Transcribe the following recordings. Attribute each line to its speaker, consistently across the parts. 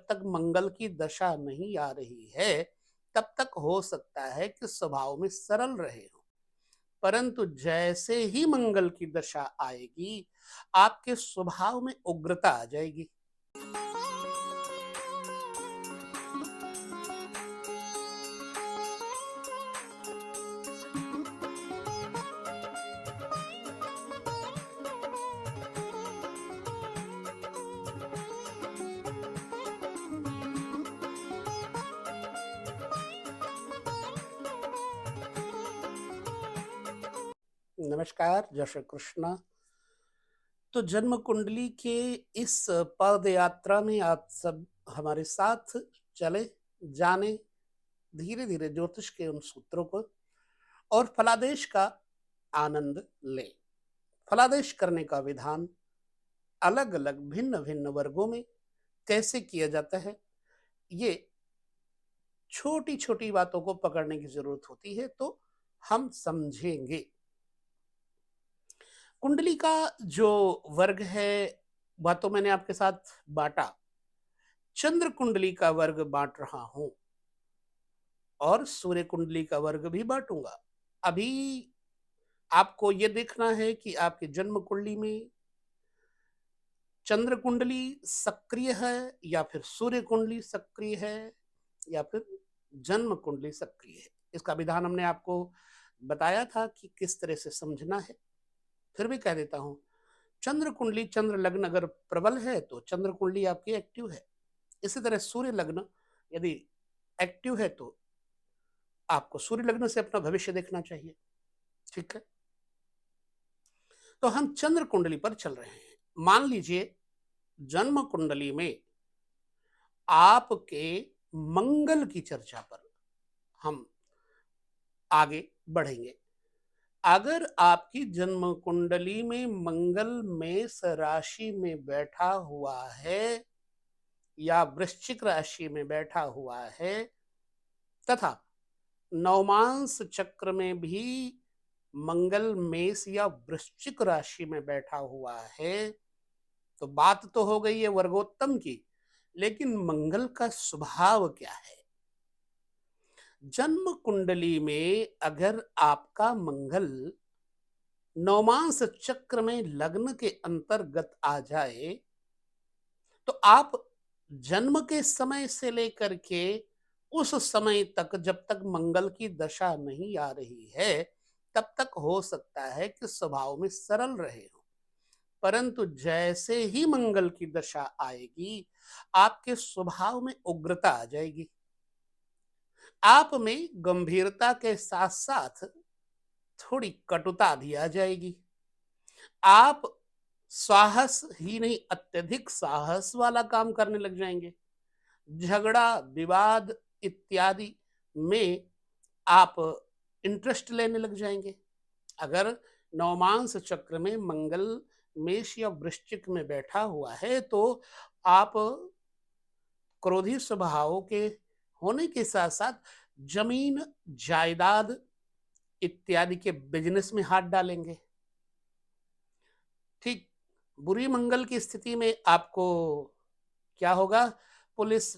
Speaker 1: तक मंगल की दशा नहीं आ रही है तब तक हो सकता है कि स्वभाव में सरल रहे हो, परंतु जैसे ही मंगल की दशा आएगी आपके स्वभाव में उग्रता आ जाएगी। नमस्कार, जय श्री कृष्ण। तो जन्म कुंडली के इस पद यात्रा में आप सब हमारे साथ चले, जाने धीरे धीरे ज्योतिष के उन सूत्रों को और फलादेश का आनंद लें। फलादेश करने का विधान अलग अलग भिन्न भिन्न वर्गों में कैसे किया जाता है, ये छोटी छोटी बातों को पकड़ने की जरूरत होती है, तो हम समझेंगे। कुंडली का जो वर्ग है वह तो मैंने आपके साथ बांटा, चंद्र कुंडली का वर्ग बांट रहा हूं और सूर्य कुंडली का वर्ग भी बांटूंगा। अभी आपको यह देखना है कि आपकी जन्म कुंडली में चंद्र कुंडली सक्रिय है या फिर सूर्य कुंडली सक्रिय है या फिर जन्म कुंडली सक्रिय है। इसका विधान हमने आपको बताया था कि किस तरह से समझना है, फिर भी कह देता हूं। चंद्र कुंडली, चंद्र लग्न अगर प्रबल है तो चंद्र कुंडली आपकी एक्टिव है। इसी तरह सूर्य लग्न यदि एक्टिव है तो आपको सूर्य लग्न से अपना भविष्य देखना चाहिए। ठीक है, तो हम चंद्र कुंडली पर चल रहे हैं। मान लीजिए जन्म कुंडली में आपके मंगल की चर्चा पर हम आगे बढ़ेंगे। अगर आपकी जन्म कुंडली में मंगल मेष राशि में बैठा हुआ है या वृश्चिक राशि में बैठा हुआ है तथा नवमांश चक्र में भी मंगल मेष या वृश्चिक राशि में बैठा हुआ है, तो बात तो हो गई है वर्गोत्तम की, लेकिन मंगल का स्वभाव क्या है। जन्म कुंडली में अगर आपका मंगल नवमांश चक्र में लग्न के अंतर्गत आ जाए तो आप जन्म के समय से लेकर के उस समय तक जब तक मंगल की दशा नहीं आ रही है तब तक हो सकता है कि स्वभाव में सरल रहे हो, परंतु जैसे ही मंगल की दशा आएगी आपके स्वभाव में उग्रता आ जाएगी। आप में गंभीरता के साथ साथ थोड़ी कटुता भी आ जाएगी। आप साहस ही नहीं, अत्यधिक साहस वाला काम करने लग जाएंगे। झगड़ा विवाद इत्यादि में आप इंटरेस्ट लेने लग जाएंगे। अगर नवमांश चक्र में मंगल मेष या वृश्चिक में बैठा हुआ है तो आप क्रोधी स्वभाव के होने के साथ साथ जमीन जायदाद इत्यादि के बिजनेस में हाथ डालेंगे। ठीक, बुरी मंगल की स्थिति में आपको क्या होगा, पुलिस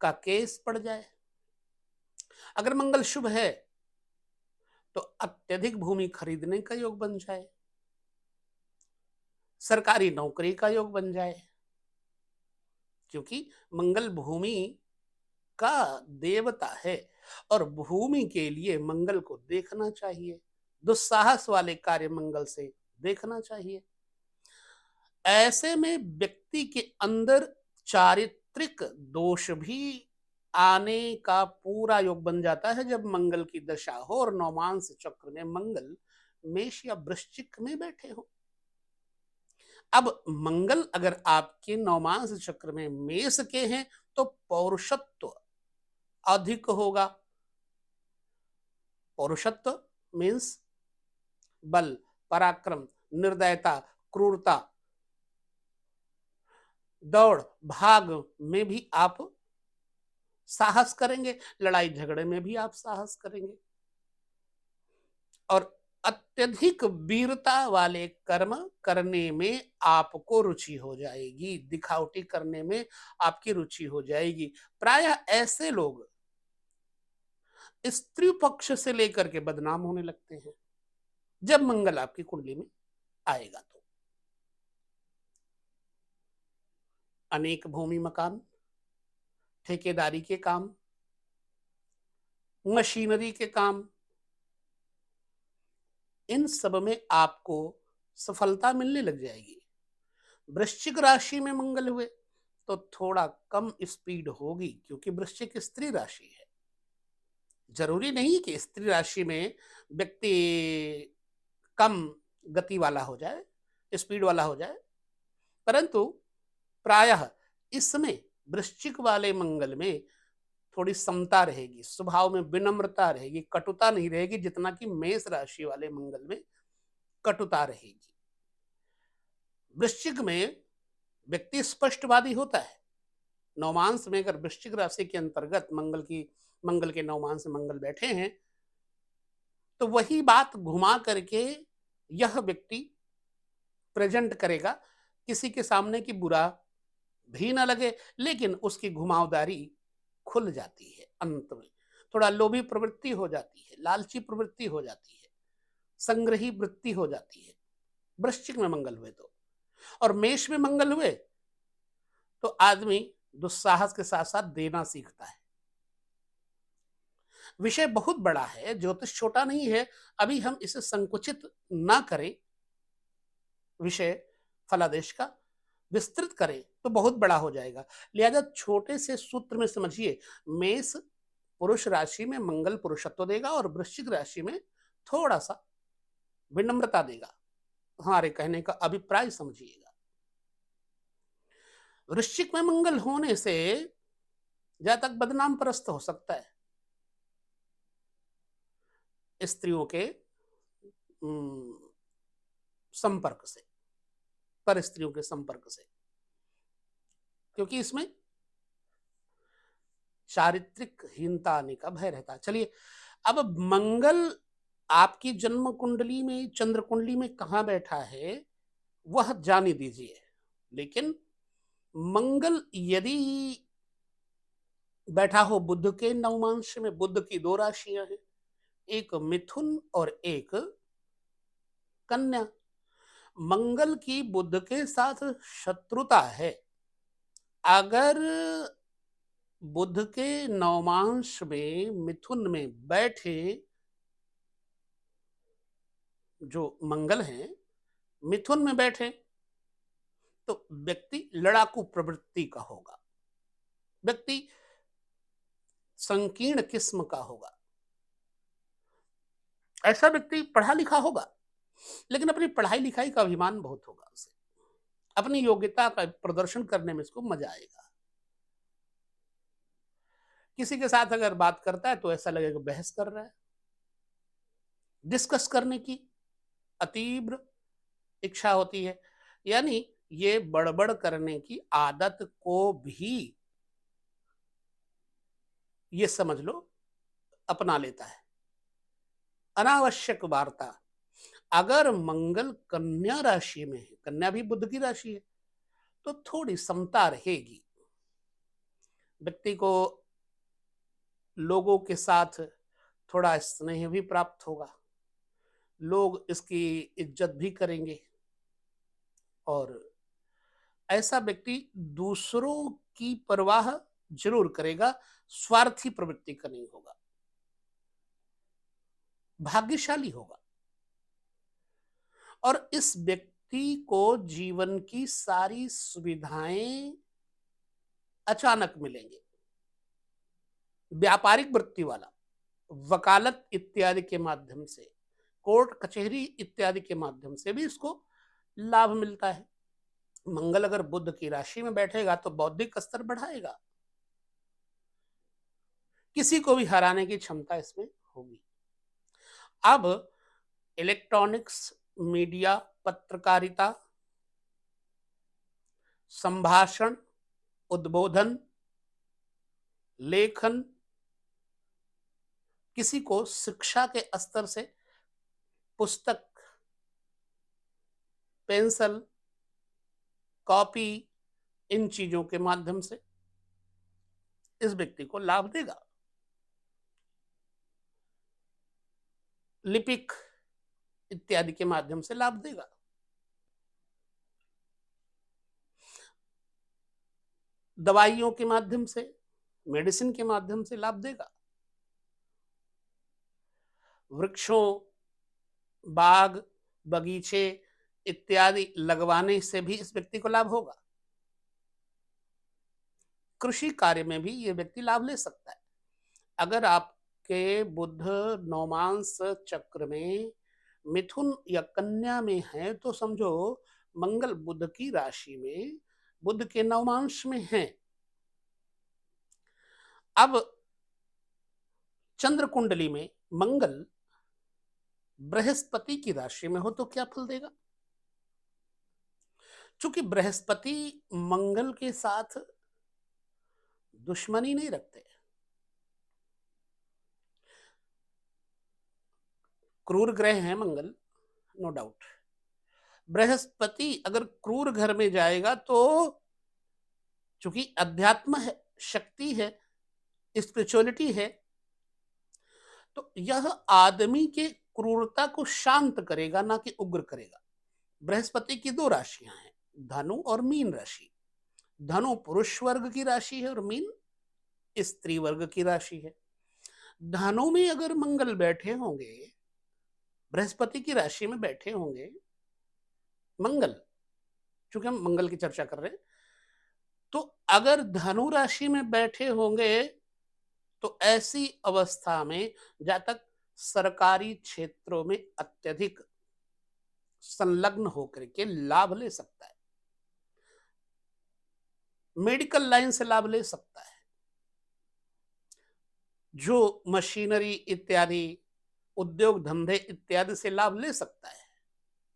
Speaker 1: का केस पड़ जाए। अगर मंगल शुभ है तो अत्यधिक भूमि खरीदने का योग बन जाए, सरकारी नौकरी का योग बन जाए, क्योंकि मंगल भूमि का देवता है और भूमि के लिए मंगल को देखना चाहिए। दुस्साहस वाले कार्य मंगल से देखना चाहिए। ऐसे में व्यक्ति के अंदर चारित्रिक दोष भी आने का पूरा योग बन जाता है जब मंगल की दशा हो और नवमांश चक्र में मंगल मेष या वृश्चिक में बैठे हो। अब मंगल अगर आपके नवमांश चक्र में मेष के हैं तो पौरुषत्व अधिक होगा। पौरुषत्व मीन्स बल, पराक्रम, निर्दयता, क्रूरता, दौड़ भाग में भी आप साहस करेंगे, लड़ाई झगड़े में भी आप साहस करेंगे और अत्यधिक वीरता वाले कर्म करने में आपको रुचि हो जाएगी, दिखावटी करने में आपकी रुचि हो जाएगी। प्रायः ऐसे लोग स्त्री पक्ष से लेकर के बदनाम होने लगते हैं जब मंगल आपकी कुंडली में आएगा तो। अनेक भूमि मकान, ठेकेदारी के काम, मशीनरी के काम, इन सब में आपको सफलता मिलने लग जाएगी। वृश्चिक राशि में मंगल हुए तो थोड़ा कम स्पीड होगी, क्योंकि वृश्चिक स्त्री राशि है। जरूरी नहीं कि स्त्री राशि में व्यक्ति कम गति वाला हो जाए, स्पीड वाला हो जाए, परंतु प्रायः इसमें वृश्चिक वाले मंगल में थोड़ी समता रहेगी, स्वभाव में विनम्रता रहेगी, कटुता नहीं रहेगी, जितना कि मेष राशि वाले मंगल में कटुता रहेगी। वृश्चिक में व्यक्ति स्पष्टवादी होता है। नवमांश में अगर वृश्चिक राशि के अंतर्गत मंगल के नवमांश में मंगल बैठे हैं तो वही बात घुमा करके यह व्यक्ति प्रेजेंट करेगा। किसी के सामने की बुरा भी ना लगे, लेकिन उसकी घुमावदारी खुल जाती है। अंत में थोड़ा लोभी प्रवृत्ति हो जाती है, लालची प्रवृत्ति हो जाती है, संग्रही वृत्ति हो जाती है वृश्चिक में मंगल हुए तो। और मेष में मंगल हुए तो आदमी दुस्साहस के साथ साथ देना सीखता है। विषय बहुत बड़ा है, ज्योतिष छोटा नहीं है, अभी हम इसे संकुचित ना करें। विषय फलादेश का विस्तृत करें तो बहुत बड़ा हो जाएगा, लिहाजा छोटे से सूत्र में समझिए। मेष पुरुष राशि में मंगल पुरुषत्व देगा और वृश्चिक राशि में थोड़ा सा विनम्रता देगा। हमारे कहने का अभिप्राय समझिएगा। वृश्चिक में मंगल होने से जातक बदनाम परस्त हो सकता है, स्त्रियों के संपर्क से, पर स्त्रियों के संपर्क से, क्योंकि इसमें चारित्रिक हीनता आने का भय रहता है। चलिए, अब मंगल आपकी जन्म कुंडली में, चंद्र कुंडली में कहां बैठा है वह जाने दीजिए। लेकिन मंगल यदि बैठा हो बुध के नवमांश में, बुध की दो राशियां हैं, एक मिथुन और एक कन्या। मंगल की बुध के साथ शत्रुता है। अगर बुध के नवमांश में मिथुन में बैठे जो मंगल हैं, मिथुन में बैठे तो व्यक्ति लड़ाकू प्रवृत्ति का होगा, व्यक्ति संकीर्ण किस्म का होगा। ऐसा व्यक्ति पढ़ा लिखा होगा, लेकिन अपनी पढ़ाई लिखाई का अभिमान बहुत होगा उसे, अपनी योग्यता का प्रदर्शन करने में इसको मजा आएगा। किसी के साथ अगर बात करता है तो ऐसा लगेगा बहस कर रहा है। डिस्कस करने की अतीव्र इच्छा होती है, यानी ये बड़बड़ करने की आदत को भी ये समझ लो अपना लेता है। अनावश्यक वार्ता। अगर मंगल कन्या राशि में है, कन्या भी बुध की राशि है, तो थोड़ी समता रहेगी। व्यक्ति को लोगों के साथ थोड़ा स्नेह भी प्राप्त होगा, लोग इसकी इज्जत भी करेंगे, और ऐसा व्यक्ति दूसरों की परवाह जरूर करेगा, स्वार्थी प्रवृत्ति का नहीं होगा, भाग्यशाली होगा। और इस व्यक्ति को जीवन की सारी सुविधाएं अचानक मिलेंगे। व्यापारिक वृत्ति वाला, वकालत इत्यादि के माध्यम से, कोर्ट कचहरी इत्यादि के माध्यम से भी इसको लाभ मिलता है। मंगल अगर बुध की राशि में बैठेगा तो बौद्धिक स्तर बढ़ाएगा, किसी को भी हराने की क्षमता इसमें होगी। अब इलेक्ट्रॉनिक्स, मीडिया, पत्रकारिता, संभाषण, उद्बोधन, लेखन, किसी को शिक्षा के स्तर से पुस्तक पेंसिल, कॉपी, इन चीजों के माध्यम से इस व्यक्ति को लाभ देगा। लिपिक इत्यादि के माध्यम से लाभ देगा। दवाइयों के माध्यम से, मेडिसिन के माध्यम से लाभ देगा। वृक्षों, बाग, बगीचे इत्यादि लगवाने से भी इस व्यक्ति को लाभ होगा। कृषि कार्य में भी ये व्यक्ति लाभ ले सकता है। अगर आपके बुध नौमांस चक्र में मिथुन या कन्या में है तो समझो मंगल बुध की राशि में, बुध के नौमांश में है। अब चंद्र कुंडली में मंगल बृहस्पति की राशि में हो तो क्या फल देगा? चूंकि बृहस्पति मंगल के साथ दुश्मनी नहीं रखते, क्रूर ग्रह है मंगल, नो डाउट। बृहस्पति अगर क्रूर घर में जाएगा तो चूंकि अध्यात्म है, शक्ति है, स्पिरिचुअलिटी है, तो यह आदमी के क्रूरता को शांत करेगा, ना कि उग्र करेगा। बृहस्पति की दो राशियां हैं, धनु और मीन राशि। धनु पुरुष वर्ग की राशि है और मीन स्त्री वर्ग की राशि है। धनु में अगर मंगल बैठे होंगे, बृहस्पति की राशि में बैठे होंगे मंगल, चूंकि हम मंगल की चर्चा कर रहे हैं, तो अगर धनु राशि में बैठे होंगे तो ऐसी अवस्था में जातक सरकारी क्षेत्रों में अत्यधिक संलग्न होकर के लाभ ले सकता है, मेडिकल लाइन से लाभ ले सकता है, जो मशीनरी इत्यादि, उद्योग धंधे इत्यादि से लाभ ले सकता है।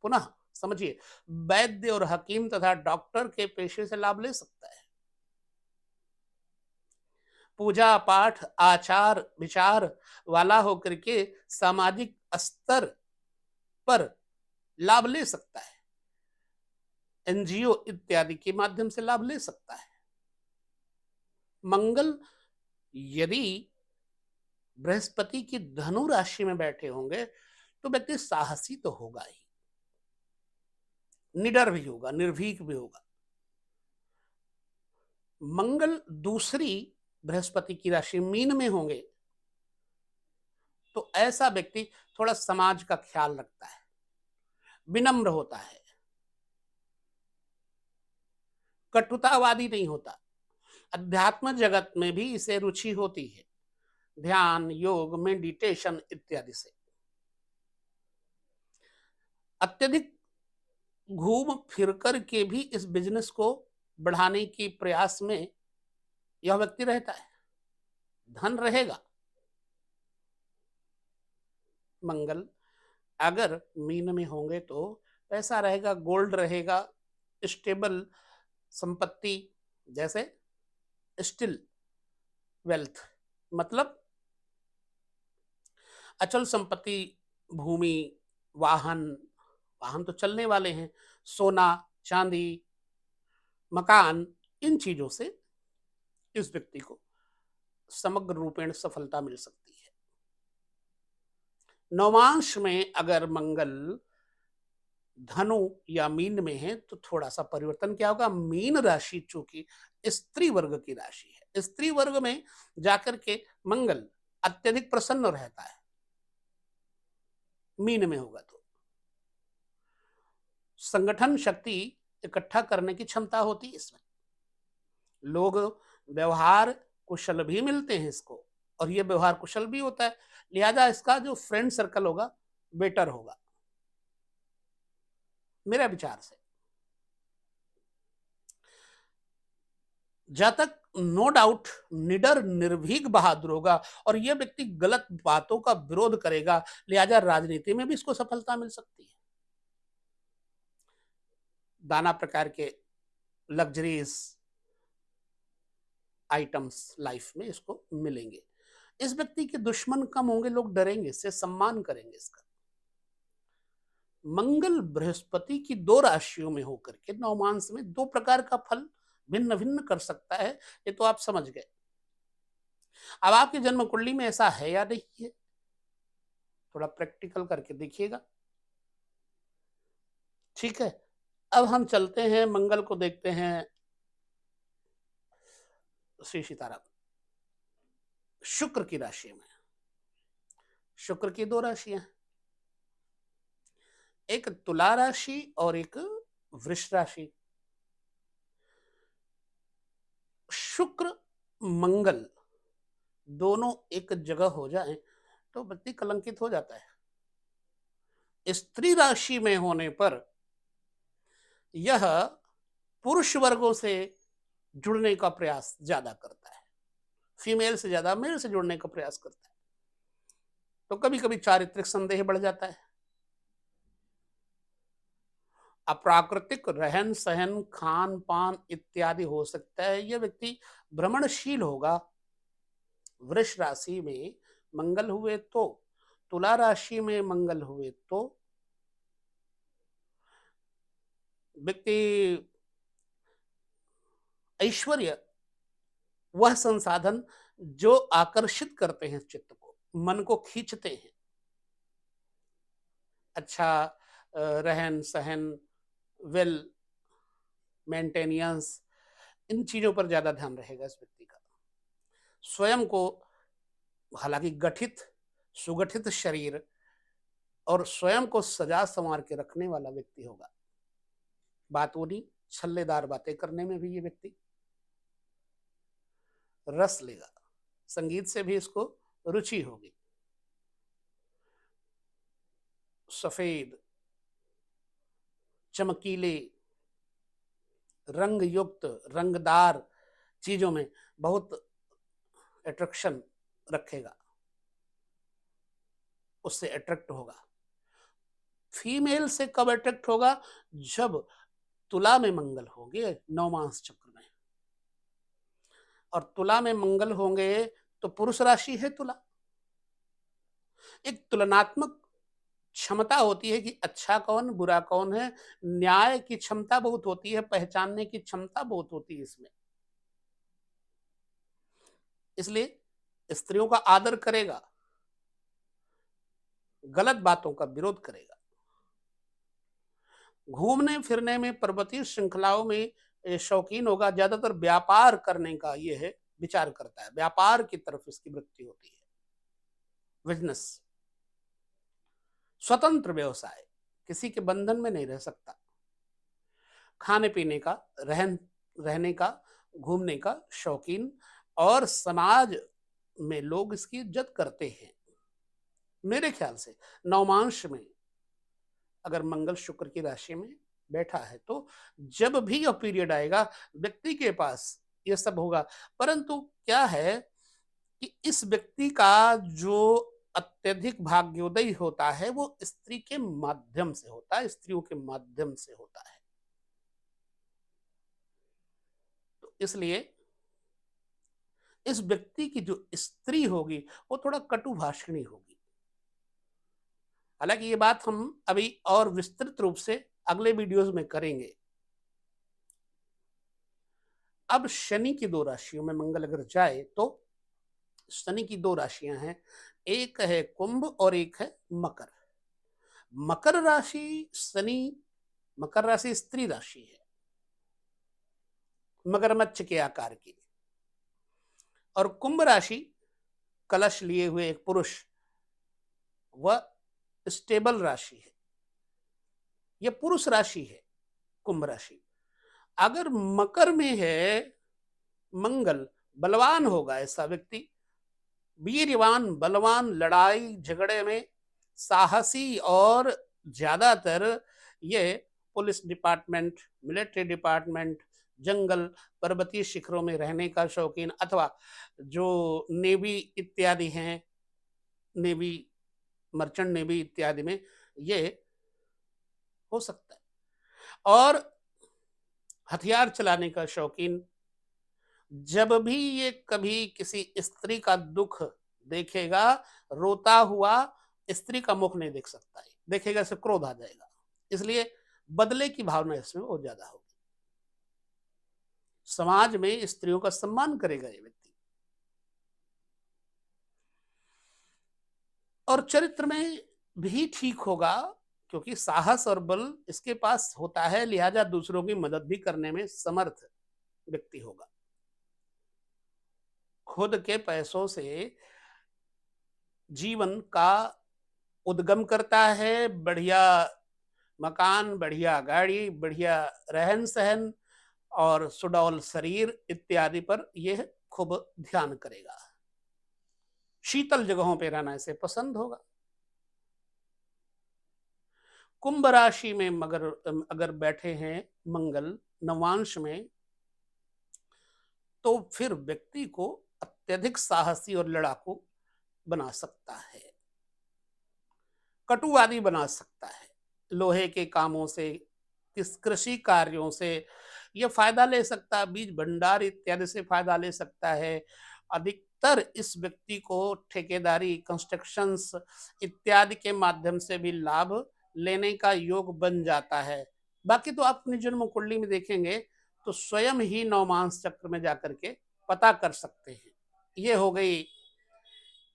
Speaker 1: पुनः समझिए, वैद्य और हकीम तथा डॉक्टर के पेशे से लाभ ले सकता है। पूजा पाठ, आचार विचार वाला होकर के सामाजिक स्तर पर लाभ ले सकता है, एनजीओ इत्यादि के माध्यम से लाभ ले सकता है। मंगल यदि बृहस्पति की धनु राशि में बैठे होंगे तो व्यक्ति साहसी तो होगा ही, निडर भी होगा, निर्भीक भी होगा। मंगल दूसरी बृहस्पति की राशि मीन में होंगे तो ऐसा व्यक्ति थोड़ा समाज का ख्याल रखता है, विनम्र होता है, कटुतावादी नहीं होता। अध्यात्म जगत में भी इसे रुचि होती है, ध्यान, योग, मेडिटेशन इत्यादि से। अत्यधिक घूम फिर कर के भी इस बिजनेस को बढ़ाने की प्रयास में यह व्यक्ति रहता है। धन रहेगा। मंगल अगर मीन में होंगे तो पैसा रहेगा, गोल्ड रहेगा, स्टेबल संपत्ति, जैसे स्टिल वेल्थ, मतलब अचल संपत्ति, भूमि, वाहन, वाहन तो चलने वाले हैं, सोना, चांदी, मकान, इन चीजों से इस व्यक्ति को समग्र रूपेण सफलता मिल सकती है। नौमांश में अगर मंगल धनु या मीन में है तो थोड़ा सा परिवर्तन क्या होगा, मीन राशि चूंकि स्त्री वर्ग की राशि है, स्त्री वर्ग में जाकर के मंगल अत्यधिक प्रसन्न रहता है। मीन में होगा तो संगठन शक्ति इकट्ठा करने की क्षमता होती है इसमें, लोग व्यवहार कुशल भी मिलते हैं इसको, और ये व्यवहार कुशल भी होता है, लिहाजा इसका जो फ्रेंड सर्कल होगा बेटर होगा, मेरा विचार से। जातक नो डाउट निडर, निर्भीक, बहादुर होगा और यह व्यक्ति गलत बातों का विरोध करेगा, लिहाजा राजनीति में भी इसको सफलता मिल सकती है। नाना प्रकार के लग्जरीज आइटम्स लाइफ में इसको मिलेंगे। इस व्यक्ति के दुश्मन कम होंगे, लोग डरेंगे इससे, सम्मान करेंगे इसका। मंगल बृहस्पति की दो राशियों में होकर के नवमांस में दो प्रकार का फल भिन्न भिन्न कर सकता है, ये तो आप समझ गए। अब आपकी जन्म कुंडली में ऐसा है या नहीं है, थोड़ा प्रैक्टिकल करके देखिएगा। ठीक है, अब हम चलते हैं मंगल को देखते हैं। श्री सीताराम, शुक्र की राशि में, शुक्र की दो राशियां, एक तुला राशि और एक वृष राशि। शुक्र मंगल दोनों एक जगह हो जाएं तो व्यक्ति कलंकित हो जाता है। स्त्री राशि में होने पर यह पुरुष वर्गों से जुड़ने का प्रयास ज्यादा करता है, फीमेल से ज्यादा मेल से जुड़ने का प्रयास करता है, तो कभी कभी चारित्रिक संदेह बढ़ जाता है, अप्राकृतिक रहन सहन खान पान इत्यादि हो सकता है। यह व्यक्ति भ्रमणशील होगा। वृष राशि में मंगल हुए तो, तुला राशि में मंगल हुए तो व्यक्ति ऐश्वर्य, वह संसाधन जो आकर्षित करते हैं चित्त को, मन को खींचते हैं, अच्छा रहन सहन, वेल मेंटेनेंस, इन चीजों पर ज्यादा ध्यान रहेगा इस व्यक्ति का। स्वयं को, हालांकि गठित सुगठित शरीर और स्वयं को सजा संवार के रखने वाला व्यक्ति होगा। बातूनी छल्लेदार बातें करने में भी ये व्यक्ति रस लेगा, संगीत से भी इसको रुचि होगी। सफेद चमकीले रंग युक्त रंगदार चीजों में बहुत अट्रैक्शन रखेगा, उससे अट्रैक्ट होगा। फीमेल से कब अट्रैक्ट होगा, जब तुला में मंगल होंगे नवमांस चक्र में, और तुला में मंगल होंगे तो पुरुष राशि है तुला। एक तुलनात्मक क्षमता होती है कि अच्छा कौन बुरा कौन है, न्याय की क्षमता बहुत होती है, पहचानने की क्षमता बहुत होती है इसमें। इसलिए स्त्रियों का आदर करेगा, गलत बातों का विरोध करेगा। घूमने फिरने में, पर्वतीय श्रृंखलाओं में शौकीन होगा, ज्यादातर व्यापार करने का ये है विचार करता है, व्यापार की तरफ इसकी वृत्ति होती है, बिजनेस, स्वतंत्र व्यवसाय, किसी के बंधन में नहीं रह सकता। खाने पीने का, रहने का, घूमने का शौकीन, और समाज में लोग इसकी इज्जत करते हैं। मेरे ख्याल से नवमांश में अगर मंगल शुक्र की राशि में बैठा है तो जब भी यह पीरियड आएगा व्यक्ति के पास यह सब होगा। परंतु क्या है कि इस व्यक्ति का जो अत्यधिक भाग्योदय होता है वो स्त्री के माध्यम से होता है, स्त्रियों के माध्यम से होता है। तो इसलिए इस व्यक्ति की जो स्त्री होगी वो थोड़ा कटु भाषणी होगी। हालांकि ये बात हम अभी और विस्तृत रूप से अगले वीडियोस में करेंगे। अब शनि की दो राशियों में मंगल अगर जाए तो शनि की दो राशियां हैं, एक है कुंभ और एक है मकर। मकर राशि शनि, मकर राशि स्त्री राशि है, मगरमच्छ के आकार की, और कुंभ राशि कलश लिए हुए एक पुरुष, वह स्टेबल राशि है, यह पुरुष राशि है कुंभ राशि। अगर मकर में है मंगल, बलवान होगा ऐसा व्यक्ति, वीरवान बलवान, लड़ाई झगड़े में साहसी, और ज्यादातर ये पुलिस डिपार्टमेंट, मिलिट्री डिपार्टमेंट, जंगल पर्वतीय शिखरों में रहने का शौकीन, अथवा जो नेवी इत्यादि हैं, नेवी, मर्चेंट नेवी इत्यादि में ये हो सकता है। और हथियार चलाने का शौकीन, जब भी ये कभी किसी स्त्री का दुख देखेगा, रोता हुआ स्त्री का मुख नहीं देख सकता है, देखेगा से क्रोध आ जाएगा। इसलिए बदले की भावना इसमें बहुत ज्यादा होगी। समाज में स्त्रियों का सम्मान करेगा ये व्यक्ति, और चरित्र में भी ठीक होगा, क्योंकि साहस और बल इसके पास होता है, लिहाजा दूसरों की मदद भी करने में समर्थ व्यक्ति होगा। खुद के पैसों से जीवन का उद्गम करता है, बढ़िया मकान, बढ़िया गाड़ी, बढ़िया रहन सहन और सुडौल शरीर इत्यादि पर यह खूब ध्यान करेगा। शीतल जगहों पर रहना इसे पसंद होगा। कुंभ राशि में मगर अगर बैठे हैं मंगल नवांश में, तो फिर व्यक्ति को अत्यधिक साहसी और लड़ाकू बना सकता है, कटुवादी बना सकता है। लोहे के कामों से, किस कृषि कार्यों से यह फायदा ले सकता है, बीज भंडार इत्यादि से फायदा ले सकता है। अधिकतर इस व्यक्ति को ठेकेदारी, कंस्ट्रक्शंस इत्यादि के माध्यम से भी लाभ लेने का योग बन जाता है। बाकी तो आप अपनी जन्म कुंडली में देखेंगे तो स्वयं ही नवमांस चक्र में जाकर के पता कर सकते हैं। ये हो गई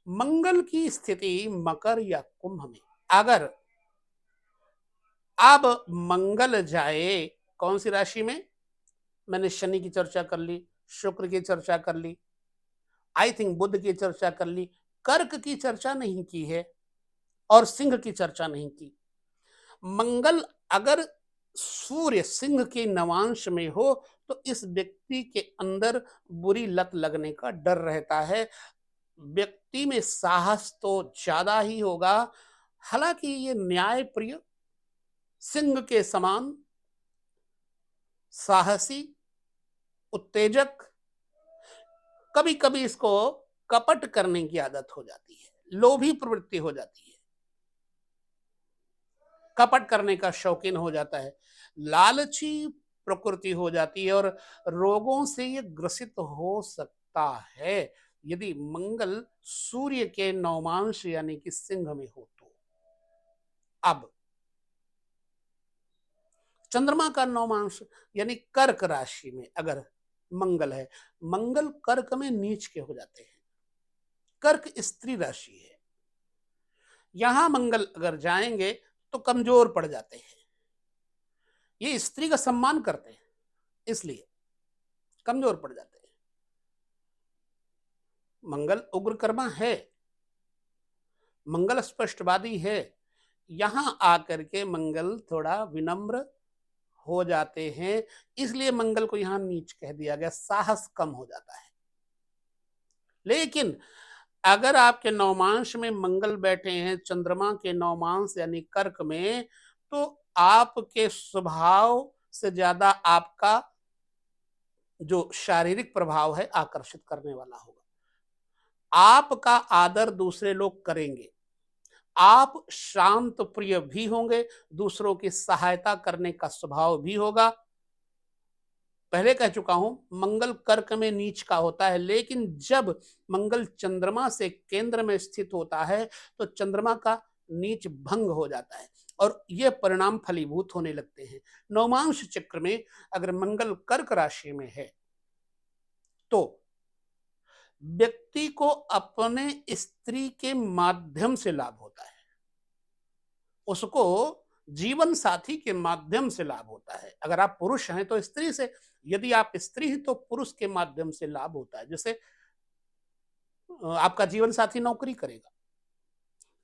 Speaker 1: मंगल की स्थिति मकर या कुंभ में। अगर अब मंगल जाए कौन सी राशि में, मैंने शनि की चर्चा कर ली, शुक्र की चर्चा कर ली, आई थिंक बुध की चर्चा कर ली, कर्क की चर्चा नहीं की है और सिंह की चर्चा नहीं की। मंगल अगर सूर्य सिंह के नवांश में हो तो इस व्यक्ति के अंदर बुरी लत लगने का डर रहता है। व्यक्ति में साहस तो ज्यादा ही होगा, हालांकि ये न्याय प्रिय, सिंह के समान साहसी, उत्तेजक, कभी कभी इसको कपट करने की आदत हो जाती है, लोभी प्रवृत्ति हो जाती है, कपट करने का शौकीन हो जाता है, लालची प्रकृति हो जाती है, और रोगों से ये ग्रसित हो सकता है यदि मंगल सूर्य के नवमांश यानी कि सिंह में हो तो। अब चंद्रमा का नवमांश यानी कर्क राशि में अगर मंगल है, मंगल कर्क में नीच के हो जाते हैं। कर्क स्त्री राशि है, यहां मंगल अगर जाएंगे तो कमजोर पड़ जाते हैं। ये स्त्री का सम्मान करते हैं, इसलिए कमजोर पड़ जाते हैं। मंगल उग्रकर्मा है, मंगल स्पष्टवादी है, यहां आकर के मंगल थोड़ा विनम्र हो जाते हैं, इसलिए मंगल को यहां नीच कह दिया गया, साहस कम हो जाता है। लेकिन अगर आपके नवमांश में मंगल बैठे हैं चंद्रमा के नवमांश यानी कर्क में, तो आपके स्वभाव से ज्यादा आपका जो शारीरिक प्रभाव है आकर्षित करने वाला होगा। आपका आदर दूसरे लोग करेंगे, आप शांत प्रिय भी होंगे, दूसरों की सहायता करने का स्वभाव भी होगा। पहले कह चुका हूं मंगल कर्क में नीच का होता है, लेकिन जब मंगल चंद्रमा से केंद्र में स्थित होता है तो चंद्रमा का नीच भंग हो जाता है और ये परिणाम फलीभूत होने लगते हैं। नवमांश चक्र में अगर मंगल कर्क राशि में है तो व्यक्ति को अपने स्त्री के माध्यम से लाभ होता है, उसको जीवन साथी के माध्यम से लाभ होता है। अगर आप पुरुष हैं तो स्त्री से, यदि आप स्त्री हैं तो पुरुष के माध्यम से लाभ होता है। जैसे आपका जीवन साथी नौकरी करेगा,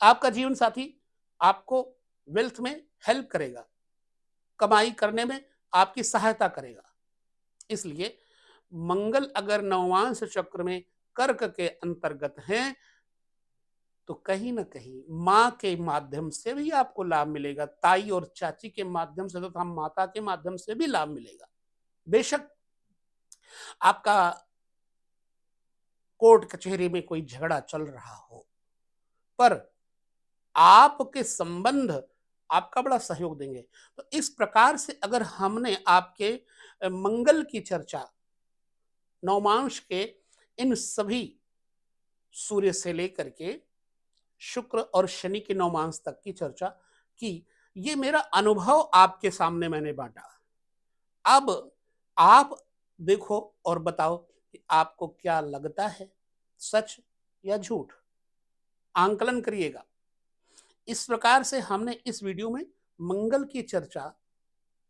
Speaker 1: आपका जीवन साथी आपको वेल्थ में हेल्प करेगा, कमाई करने में आपकी सहायता करेगा। इसलिए मंगल अगर नवमांश चक्र में कर्क के अंतर्गत हैं तो कहीं ना कहीं माँ के माध्यम से भी आपको लाभ मिलेगा, ताई और चाची के माध्यम से तथा माता के माध्यम से भी लाभ मिलेगा। बेशक आपका कोर्ट कचहरी में कोई झगड़ा चल रहा हो, पर आपके संबंध आपका बड़ा सहयोग देंगे। तो इस प्रकार से अगर हमने आपके मंगल की चर्चा नवमांश के इन सभी सूर्य से लेकर के शुक्र और शनि के नवमांश तक की चर्चा की, ये मेरा अनुभव आपके सामने मैंने बांटा। अब आप देखो और बताओ कि आपको क्या लगता है, सच या झूठ? आंकलन करिएगा। इस प्रकार से हमने इस वीडियो में मंगल की चर्चा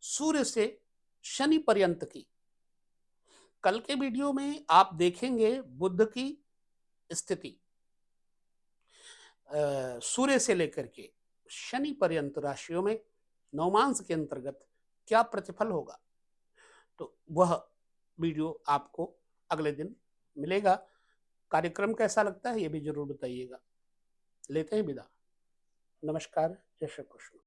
Speaker 1: सूर्य से शनि पर्यंत की। कल के वीडियो में आप देखेंगे बुध की स्थिति सूर्य से लेकर के शनि पर्यंत राशियों में नवमांश के अंतर्गत क्या प्रतिफल होगा, तो वह वीडियो आपको अगले दिन मिलेगा। कार्यक्रम कैसा लगता है ये भी जरूर बताइएगा। लेते हैं विदा। नमस्कार। जय श्री कृष्ण।